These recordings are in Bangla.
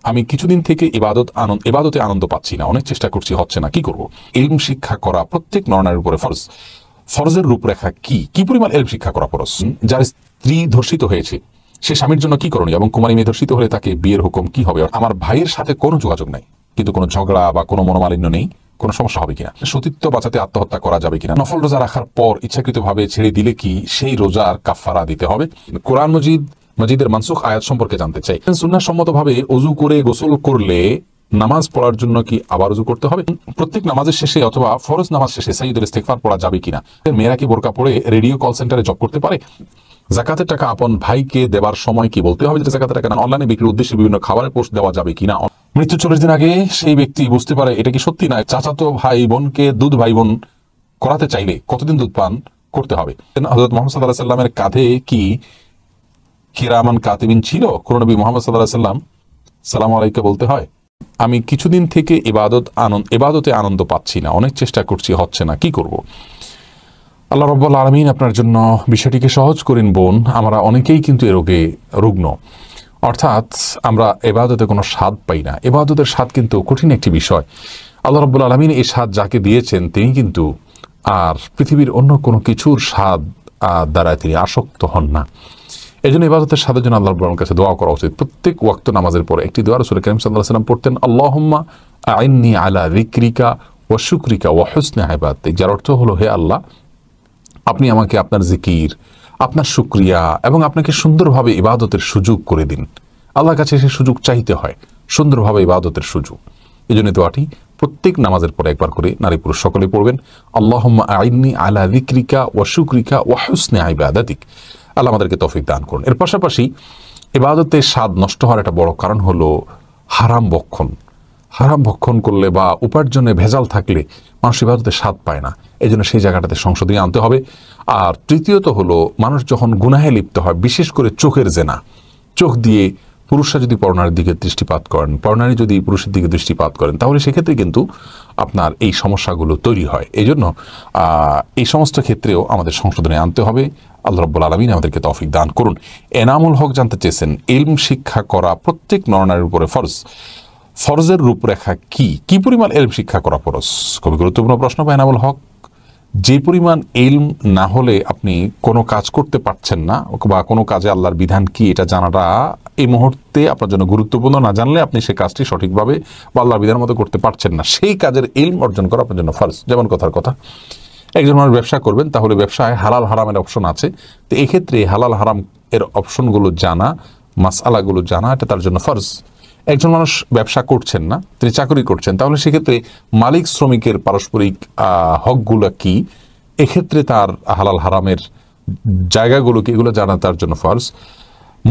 আমি কিছুদিন থেকে ইবাদতে আনন্দ পাচ্ছি না, অনেক চেষ্টা করছি, হচ্ছে না, কি করব? ইলম শিক্ষা করা প্রত্যেক নরনারীর উপরে ফরজ। ফরজের রূপরেখা কি? কি পরিমাণ ইলম শিক্ষা করা ফরজ? যার স্ত্রী ধর্ষিত হয়েছে সে স্বামীর জন্য কি করণীয়, এবং কুমারী মেয়ে ধর্ষিত হলে তাকে বিয়ের হুকুম কি হবে? আমার ভাইয়ের সাথে কোনো যোগাযোগ নাই, কিন্তু কোনো ঝগড়া বা কোনো মনোমালিন্য নেই, কোনো সমস্যা হবে কিনা? সতীত্ব বাঁচাতে আত্মহত্যা করা যাবে কিনা? নফল রোজা রাখার পর ইচ্ছাকৃতভাবে ছেড়ে দিলে কি সেই রোজার কাফারা দিতে হবে? কোরআন মজিদের মানসুখ আয়াত সম্পর্কে জানতে চাই। সুন্নাহ সম্মতভাবে ওযু করে গোসল করলে নামাজ পড়ার জন্য কি আবার ওযু করতে হবে? প্রত্যেক নামাজের শেষে অথবা ফরজ নামাজ শেষে সাইয়্যিদুল ইস্তিগফার পড়া যাবে কিনা? মেয়েরা কি বোরকা পরে রেডিও কল সেন্টারে জব করতে পারে? যাকাতের টাকা আপন ভাইকে দেবার সময় কি বলতে হবে যে যাকাতের টাকা অনলাইনে বিক্রির উদ্দেশ্যে বিভিন্ন খাবারের পোস্ট দেওয়া যাবে কিনা? মৃত্যু 40 দিন আগে সেই ব্যক্তি বুঝতে পারে এটা কি সত্যি নয়, চাচাতো ভাই বোনকে দুধ ভাই বোন করাতে চাইলে কতদিন দুধ পান করতে হবে? হযরত মুহাম্মদ সাল্লাল্লাহু আলাইহি সাল্লামের কাঁধে কি কিরামান কাতিবিন ছিল? কোন নবী মুহাম্মদ সাল্লাল্লাহু আলাইহি সাল্লাম সালামু আলাইকা বলতে হয়? আমি কিছুদিন থেকে ইবাদতে আনন্দ পাচ্ছি না, অনেক চেষ্টা করছি, হচ্ছে না, কি করব? আল্লাহ রাব্বুল আলামিন আপনার জন্য বিষয়টিকে সহজ করেন বোন। আমরা অনেকেই কিন্তু এ রোগে রুগ্ন, অর্থাৎ আমরা ইবাদতে কোনো স্বাদ পাই না। ইবাদতের স্বাদ কিন্তু কঠিন একটি বিষয়। আল্লাহ রাব্বুল আলামিন এই স্বাদ যাকে দিয়েছেন তিনি কিন্তু আর পৃথিবীর অন্য কোনো কিছুর স্বাদ দ্বারা তিনি আসক্ত হন না। এই জন্য ইবাদতের স্বাদের জন্য আল্লাহ রাব্বুল আলামিনের কাছে দোয়া করা উচিত। প্রত্যেক ওয়াক্ত নামাজের পরে একটি দোয়া রাসূল কারীম সাল্লাল্লাহু আলাইহি ওয়াসাল্লাম পড়তেন, আল্লাহুম্মা আইন্নি আলা যিকরিকা ওয়া শুকরিকা ওয়া হুসনি ইবাদাতিক, যার অর্থ হলো, হে আল্লাহ, আপনি আমাকে আপনার জিকির, আপনার শুকরিয়া এবং আপনাকে সুন্দরভাবে ইবাদতের সুযোগ করে দিন। আল্লাহর কাছে সেই সুযোগ চাইতে হয়, সুন্দরভাবে ইবাদতের সুযোগ। এই জন্য দোয়াটি প্রত্যেক নামাজের পরে একবার করে নারী পুরুষ সকলে পড়বেন, আল্লাহুম্মা আইন্নি আলা যিকরিকা ওয়া শুকরিকা ওয়া হুসনি ইবাদাতিক। আল্লাহ আমাদেরকে তৌফিক দান করুন। এর পাশাপাশি ইবাদতের স্বাদ নষ্ট হওয়ার একটা বড় কারণ হলো হারাম ভক্ষণ। হারাম ভক্ষণ করলে বা উপার্জনে ভেজাল থাকলে মানুষ ইবাদতের স্বাদ পায় না। এই জন্য সেই জায়গাটাতে সংশোধনী আনতে হবে। আর তৃতীয়ত হলো, মানুষ যখন গুনাহে লিপ্ত হয়, বিশেষ করে চোখের জেনা, চোখ দিয়ে পুরুষরা যদি পরনারীর দিকে দৃষ্টিপাত করেন, পরনারী যদি পুরুষের দিকে দৃষ্টিপাত করেন, তাহলে সেক্ষেত্রে কিন্তু আপনার এই সমস্যাগুলো তৈরি হয়। এই জন্য এই সমস্ত ক্ষেত্রেও আমাদের সংশোধনে আনতে হবে। আল্লাহ রাব্বুল আলামিন আমাদেরকে তৌফিক দান করুন। এনামুল হক জানতে চেয়েছেন, ইলম শিক্ষা করা প্রত্যেক নরনারীর উপরে ফরজ। ফরজের রূপরেখা কি? কি পরিমাণ ইলম শিক্ষা করা ফরজ? খুবই গুরুত্বপূর্ণ প্রশ্ন। এনামুল হক, যে পরিমাণ ইলম না হলে আপনি কোনো কাজ করতে পারছেন না, বা কোনো কাজে আল্লাহর বিধান কি এটা জানাটা এই মুহূর্তে আপনার জন্য গুরুত্বপূর্ণ, না জানলে আপনি সেই কাজটি সঠিকভাবে বা আল্লাহর বিধানের মতো করতে পারছেন না, সেই কাজের ইলম অর্জন করা আপনার জন্য ফরজ। যেমন কথার কথা, একজন মানুষ ব্যবসা করবেন, তাহলে ব্যবসায় হালাল হারামের অপশন আছে। তো এক্ষেত্রে হালাল হারাম এর অপশনগুলো জানা, মাসআলাগুলো জানা, এটা তার জন্য ফরজ। একজন মানুষ ব্যবসা করছেন না, তিনি চাকরি করছেন, তাহলে সেক্ষেত্রে মালিক শ্রমিকের পারস্পরিক হকগুলো কি, এক্ষেত্রে তার হালাল হারামের জায়গাগুলো কি, এগুলো জানা তার জন্য ফরজ।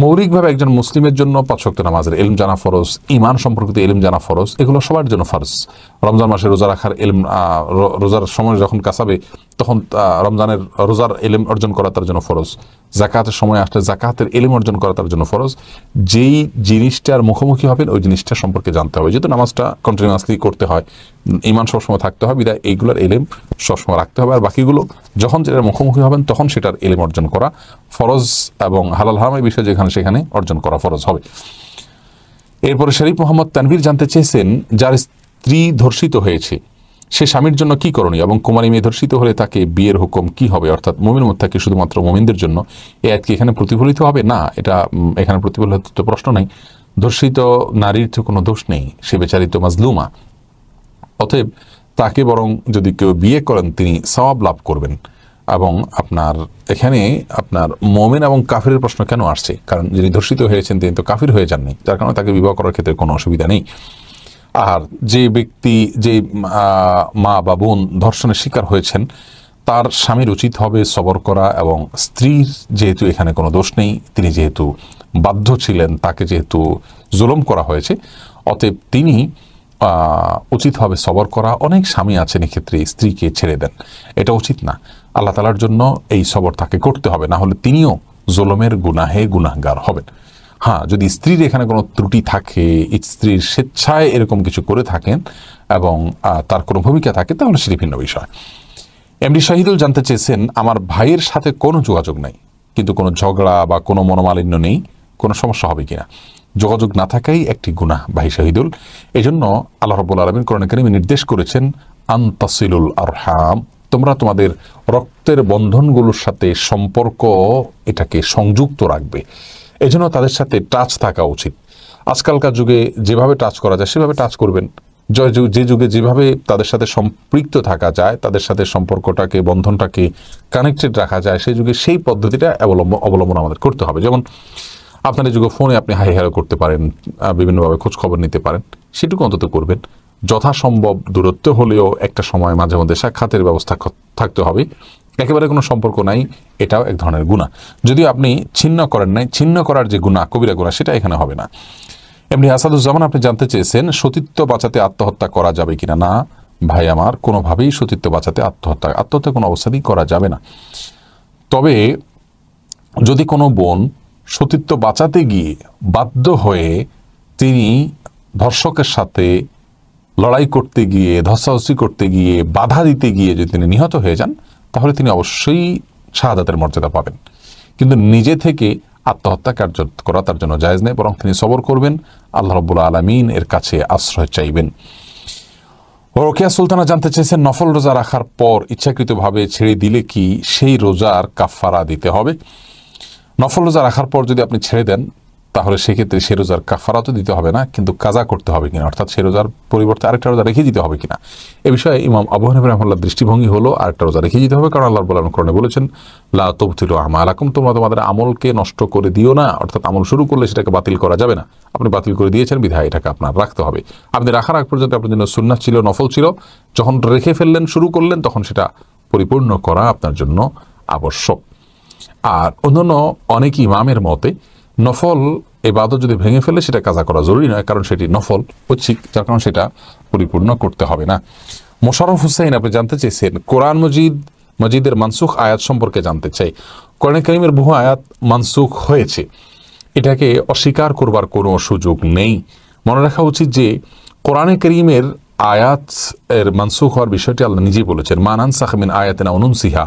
মৌলিকভাবে একজন মুসলিমের জন্য 5 ওয়াক্ত নামাজের ইলম জানা ফরজ, ঈমান সম্পর্কিত ইলম জানা ফরজ, এগুলো সবার জন্য ফরজ। রমজান মাসে রোজা রাখার ইলম, রোজার সময় যখন কাছাবে তখন রমজানের রোজার ইলম অর্জন করা তার জন্য ফরজ। যাকাতের সময় আসলে যাকাতের ইলম অর্জন করা তার জন্য ফরজ। যেই জিনিসটার মুখোমুখি হবেন ওই জিনিসটা সম্পর্কে জানতে হবে। যেহেতু নামাজটা কন্টিনিউয়াসলি করতে হয়, ঈমান সবসময় থাকতে হবে, বিধায় এইগুলোর ইলম সবসময় রাখতে হবে। আর বাকিগুলো যখন যেটার মুখোমুখি হবেন তখন সেটার ইলম অর্জন করা ফরজ, এবং হালাল হারামের বিষয় যেখানে সেখানে অর্জন করা ফরজ হবে। এরপরে শরীফ মোহাম্মদ তানভীর জানতে চেয়েছেন, যার স্ত্রী ধর্ষিত হয়েছে সে স্বামীর জন্য কি করণীয়, এবং কুমারী মেয়ে ধর্ষিত হলে তাকে বিয়ের হুকুম কি হবে? অর্থাৎ মুমিন মুত্তাকি শুধুমাত্র মুমিনদের জন্য এই আয়াত কি এখানে প্রতিফলিত হবে? না, এটা এখানে প্রতিফলিত তো প্রশ্ন নাই। ধর্ষিত নারীর তো কোনো দোষ নেই, সে বেচারি তো মাজলুমা। অতএব তাকে বরং যদি কেউ বিয়ে করেন তিনি সওয়াব লাভ করবেন। এবং আপনার এখানে আপনার মুমিন এবং কাফিরের প্রশ্ন কেন আসছে? কারণ যিনি ধর্ষিত হয়েছেন তিনি তো কাফির হয়ে যাননি, যার কারণে তাকে বিবাহ করার ক্ষেত্রে কোনো অসুবিধা নেই। আর যে ব্যক্তি, যে মা বা বোন ধর্ষণের শিকার হয়েছেন, তার স্বামীর উচিত হবে সবর করা, এবং স্ত্রীর যেহেতু এখানে কোনো দোষ নেই, তিনি যেহেতু বাধ্য ছিলেন, তাকে যেহেতু জুলুম করা হয়েছে, অতএব তিনি উচিত হবে সবর করা। অনেক স্বামী আছেন এক্ষেত্রে স্ত্রীকে ছেড়ে দেন, এটা উচিত না। আল্লাহ তাআলার জন্য এই সবর তাকে করতে হবে, না হলে তিনিও জুলুমের গুনাহগার হবেন। হ্যাঁ, যদি স্ত্রীর এখানে কোনো ত্রুটি থাকে, স্ত্রীর স্বেচ্ছায় এরকম কিছু করে থাকেন এবং তার কোনো ভূমিকা থাকে, তাহলে সেটি ভিন্ন বিষয়। এমডি শাহিদুল জানতে চেয়েছেন, আমার ভাইয়ের সাথে কোনো যোগাযোগ নাই, কিন্তু কোনো ঝগড়া বা কোনো মনোমালিন্য নেই, কোনো সমস্যা হবে কিনা? যোগাযোগ না থাকাই একটি গুনাহ ভাই শহীদুল। এই জন্য আল্লাহ রাব্বুল আলামিন কোরআনে কারিমে নির্দেশ করেছেন আনতাসিলুল আরহাম, তোমরা তোমাদের রক্তের বন্ধনগুলোর সাথে সম্পর্ক এটাকে সংযুক্ত রাখবে। এই জন্য তাদের সাথে টাচ থাকা উচিত। আজকালকার যুগে যেভাবে টাচ করা যায় সেভাবে টাচ করবেন। যে যুগে যেভাবে তাদের সাথে সম্পৃক্ত থাকা যায়, তাদের সাথে সম্পর্কটাকে বন্ধনটাকে কানেক্টেড রাখা যায়, সেই যুগে সেই পদ্ধতিটা অবলম্বন আমাদের করতে হবে। যেমন আপনার এই যুগে ফোনে আপনি হাই হ্যালো করতে পারেন, বিভিন্নভাবে খোঁজ খবর নিতে পারেন, সেটুকু অন্তত করবেন। যথাসম্ভব দূরত্ব হলেও একটা সময় মাঝে মধ্যে সাক্ষাতের ব্যবস্থা থাকতে হবে। একেবারে কোনো সম্পর্ক নাই, এটাও এক ধরনের গুনাহ। যদিও আপনি ছিন্ন করেন নাই, ছিন্ন করার যে গুনাহ, কবিরা গুনাহ, সেটা এখানে হবে না। এমনি আসাদুজ্জামান আপনি জানতে চেয়েছেন সতীত্ব বাঁচাতে আত্মহত্যা করা যাবে কিনা। না ভাই আমার, কোনোভাবেই সতীত্ব বাঁচাতে আত্মহত্যা কোনো অবস্থাতেই করা যাবে না। তবে যদি কোনো বোন সতীত্ব বাঁচাতে গিয়ে বাধ্য হয়ে তিনি ধর্ষকের সাথে লড়াই করতে গিয়ে, ধস্তাধস্তি করতে গিয়ে, বাধা দিতে গিয়ে যদি তিনি নিহত হয়ে যান, তাহলে তিনি অবশ্যই শাহাদাতের মর্যাদা পাবেন। কিন্তু নিজে থেকে আত্মহত্যা কার্য করা তার জন্য জায়েজ নেই, বরং তিনি সবর করবেন, আল্লাহ রাব্বুল আলামিন এর কাছে আশ্রয় চাইবেন। রোকেয়া সুলতানা জানতে চেয়েছেন নফল রোজা রাখার পর ইচ্ছাকৃতভাবে ছেড়ে দিলে কি সেই রোজার কাফারা দিতে হবে? নফল রোজা রাখার পর যদি আপনি ছেড়ে দেন, তাহলে সেক্ষেত্রে সে রোজার কাফারা তো দিতে হবে না, কিন্তু কাজা করতে হবে কিনা, অর্থাৎ সে রোজার পরিবর্তে আরেকটা রোজা রেখে দিতে হবে কিনা, এ বিষয়ে ইমাম আবু হানিফা রাহিমাহুল্লাহর দৃষ্টিভঙ্গি হলো আরেকটা রোজা রেখে দিতে হবে। কারণ আল্লাহ রাব্বুল আলামিন কোরআনে বলেছেন লা তুবতিলু আমালাকুম, তোমরা তোমাদের আমলকে নষ্ট করে দিও না, অর্থাৎ আমল শুরু করলে সেটাকে বাতিল করা যাবে না। আপনি বাতিল করে দিয়েছেন বিধায় এটাকে আপনার রাখতে হবে। আপনি রাখার আগ পর্যন্ত আপনার জন্য সুন্নাত ছিল, নফল ছিল, যখন রেখে ফেললেন, শুরু করলেন, তখন সেটা পরিপূর্ণ করা আপনার জন্য আবশ্যক। আর অন্যান্য অনেক ইমামের মতে নফল ইবাদত যদি ভেঙে ফেলে সেটা কাজা করা জরুরি নয়, কারণ সেটি নফল ঐচ্ছিক, যার কারণে সেটা পরিপূর্ণ করতে হবে না। মোশাররফ হোসেন আপনি জানতে চেয়েছেন কোরআন মজিদের মানসুখ আয়াত সম্পর্কে জানতে চাই। কোরআন কারীমের বহু আয়াত মানসুখ হয়েছে, এটাকে অস্বীকার করবার কোনো সুযোগ নেই। মনে রাখা উচিত যে কোরআনে কারীমের আয়াত এর মানসুখ হওয়ার বিষয়টি আল্লাহ নিজেই বলেছেন, মা নানসাখ মিন আয়াতিন আও নুনসিহা।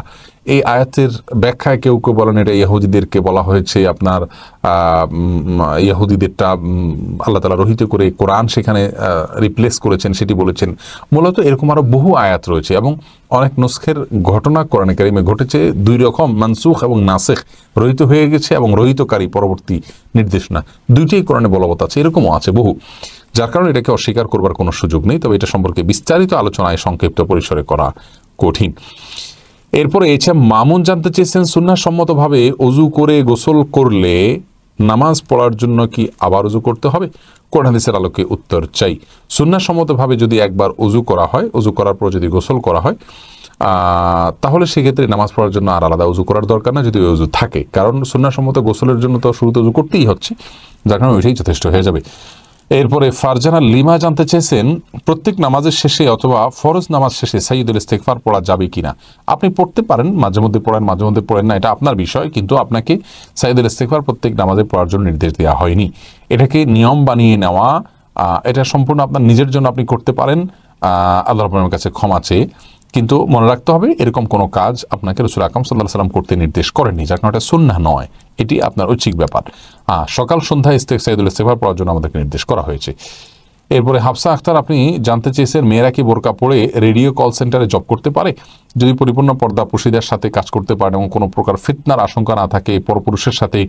এই আয়াতের ব্যাখ্যায় কেউ কেউ বলেন এটা ইহুদিদেরকে বলা হয়েছে, আপনার ইহুদিদেরটা আল্লাহ তাআলা রহিত করে কোরআন সেখানে রিপ্লেস করেছেন, সেটি বলেছেন। মূলত এরকম আরো বহু আয়াত রয়েছে এবং অনেক নুসখের ঘটনা কোরআনে কারীমে ঘটেছে। দুই রকম, মানসুখ এবং নাসিখ, রহিত হয়ে গেছে এবং রহিতকারী পরবর্তী নির্দেশনা, দুইটাই কোরআনে বলবৎ আছে, এরকমও আছে বহু, যার কারণে এটাকে অস্বীকার করবার কোনো সুযোগ নেই। তবে এটা সম্পর্কে বিস্তারিত আলোচনায় সংক্ষিপ্ত পরিসরে করা কঠিন। এরপরে মামুন জানতে চেয়েছেন সুন্নাহ সম্মতভাবে অজু করে গোসল করলে নামাজ পড়ার জন্য কি আবার অজু করতে হবে? কোরআন হাদিসের আলোকে উত্তর চাই। সুন্নাহ সম্মতভাবে যদি একবার অজু করা হয়, অজু করার পর যদি গোসল করা হয়, তাহলে সেক্ষেত্রে নামাজ পড়ার জন্য আর আলাদা অজু করার দরকার না, যদি অজু থাকে। কারণ সুন্নাহ সম্মত গোসলের জন্য তো শুরুতে অজু করতেই হচ্ছে, যার কারণে ওইটাই যথেষ্ট হয়ে যাবে। এরপরে ফারজানা লিমা জানতে চেয়েছেন প্রত্যেক নামাজের শেষে অথবা ফরজ নামাজ শেষে সাইয়্যিদুল ইস্তিগফার পড়া যাবে কিনা? আপনি পড়তে পারেন, মাঝে মধ্যে পড়েন, মাঝে মধ্যে পড়েন না, এটা আপনার বিষয়, কিন্তু আপনাকে সাইয়্যিদুল ইস্তিগফার প্রত্যেক নামাজে পড়ার জন্য নির্দেশ দেওয়া হয়নি। এটাকে নিয়ম বানিয়ে নেওয়া, এটা সম্পূর্ণ আপনার নিজের জন্য আপনি করতে পারেন আল্লাহ রাব্বুল কাছে ক্ষমা চেয়ে। কিন্তু মনে রাখতে হবে এরকম কোনো কাজ আপনাকে রাসূল আকরাম সাল্লাল্লাহু আলাইহি ওয়াসাল্লাম করতে নির্দেশ করেননি, যার কারণে এটা সুন্নাহ নয়, এটি আপনার ঐচ্ছিক ব্যাপার। সকাল সন্ধ্যায় সাইয়্যিদুল ইস্তিগফার পড়ার জন্য আমাদেরকে নির্দেশ করা হয়েছে। এরপরে হাফসা আখতার আপনি জানতে চেয়েছেন মেয়েরা কি বোরকা পরে রেডিও কল সেন্টারে জব করতে পারে? যদি পরিপূর্ণ পর্দা পুরুষদের সাথে কাজ করতে পারে এবং কোনো প্রকার ফিতনার আশঙ্কা না থাকে, পরপুরুষের সাথে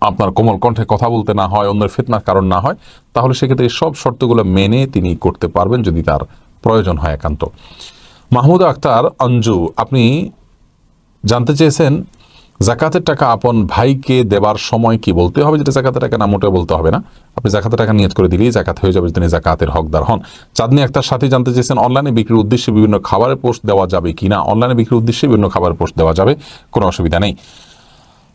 আপনার কোমল কণ্ঠে কথা বলতে না হয়, অন্যের ফিতনার কারণ না হয়, তাহলে সেক্ষেত্রে সব শর্তগুলো মেনে তিনি করতে পারবেন যদি তার প্রয়োজন হয় একান্ত। মাহমুদ আক্তার অঞ্জু আপনি জানতে চেয়েছেন জাকাতের টাকা আপন ভাইকে দেবার সময় কি বলতে হবে? যেটা জাকাতের টাকা না, মোটেও বলতে হবে না। আপনি জাকাতের টাকা নিয়ত করে দিলেই জাকাত হয়ে যাবে, তিনি জাকাতের হকদার হন। চাঁদনি আক্তার সাথে জানতে চেয়েছেন অনলাইনে বিক্রির উদ্দেশ্যে বিভিন্ন খাবারের পোস্ট দেওয়া যাবে কিনা? অনলাইনে বিক্রির উদ্দেশ্যে বিভিন্ন খাবারের পোস্ট দেওয়া যাবে, কোনো অসুবিধা নেই।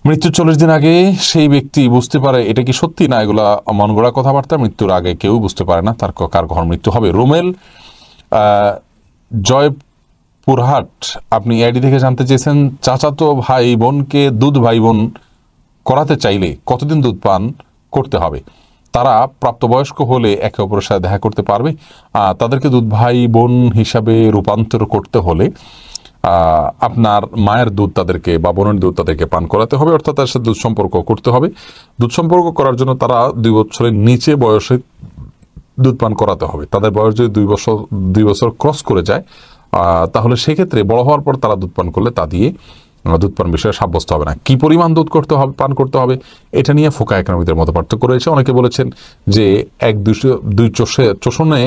মৃত্যুর 40 দিন আগে সেই ব্যক্তি বুঝতে পারে এটা কি সত্যি না এগুলা মন গড়া কথাবার্তা। মৃত্যুর আগে কেউ বুঝতে পারে না তার কার কখন মৃত্যু হবে। রুমেল জয়পুরহাট আপনি আইডি থেকে জানতে চেয়েছেন চাচাতো ভাই বোনকে দুধ ভাই বোন করাতে চাইলে কতদিন দুধ পান করতে হবে? তারা প্রাপ্তবয়স্ক হলে একে অপরের সাথে দেখা করতে পারবে। তাদেরকে দুধ ভাই বোন হিসাবে রূপান্তর করতে হলে আপনার মায়ের দুধ তাদেরকে বা বোনের দুধ তাদেরকে পান করাতে হবে, অর্থাৎ তার সাথে দুধ সম্পর্ক করতে হবে। দুধ সম্পর্ক করার জন্য তারা 2 বছরের নিচে বয়সে দুধ পান করাতে হবে। তাদের বয়স যদি 2 বছর ক্রস করে যায় তাহলে সেক্ষেত্রে বড় হওয়ার পর তারা দুধ পান করলে তা দিয়ে দুধ পান বিষয়ে সাব্যস্ত হবে না। কি পরিমাণ দুধ পান করতে হবে এটা নিয়ে ফুকাহে কেরামদের মত পার্থক্য রয়েছে। অনেকে বলেছেন যে 1-2 চোষণে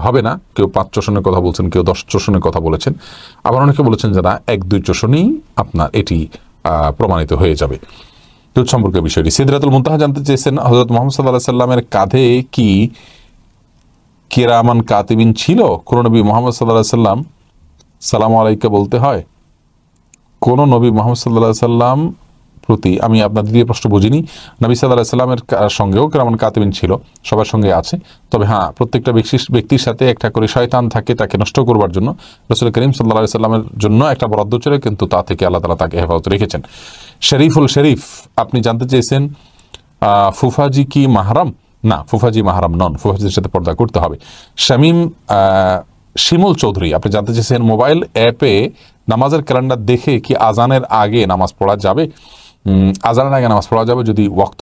হবে না, কেউ 5 চোষণের কথা বলছেন, কেউ 10 চোষণের কথা বলেছেন, আবার অনেকে বলেছেন যে না 1-2 চোষণেই আপনার এটি প্রমাণিত হয়ে যাবে। দুধ সম্পর্কে বিষয়টি সিদরাতুল মুনতাহা জানতে চেয়েছেন, হযরত মুহাম্মদ সাল্লাল্লাহু আলাইহি সাল্লামের কাঁধে কি কিরামান কাতিবিন ছিল? কোন নবী মুহাম্মদ সাল্লাল্লাহু আলাইহি সাল্লাম সালামু আলাইকা বলতে হয়? কোন নবী মুহাম্মদ সাল্লাল্লাহু আলাইহি সাল্লাম প্রতি, আমি আপনার দ্বিতীয় প্রশ্ন বুঝিনি। নবী সাল্লাল্লাহু আলাইহি সাল্লামের সঙ্গেও কিরামান কাতিবিন ছিল, সবার সঙ্গে আছে। তবে হ্যাঁ, প্রত্যেকটা ব্যক্তির সাথে একটা করে শয়তান থাকে তাকে নষ্ট করবার জন্য। রাসূল করিম সাল্লাল্লাহু আলাইহি সাল্লামের জন্য একটা বরাদ্দ ছিল, কিন্তু তা থেকে আল্লাহ তাআলা তাকে হেফাজত রেখেছেন। শরীফ আপনি জানতে চেয়েছেন ফুফাজি কি মাহরাম? না, ফুফাজি মাহরাম নন, ফুফাজির সাথে পর্দা করতে হবে। শামীম শিমুল চৌধুরী আপনি জানতে চেয়েছেন মোবাইল অ্যাপে নামাজের ক্যালেন্ডার দেখে কি আজানের আগে নামাজ পড়া যাবে? আজানের আগে নামাজ পড়া যাবে যদি ওয়াক্ত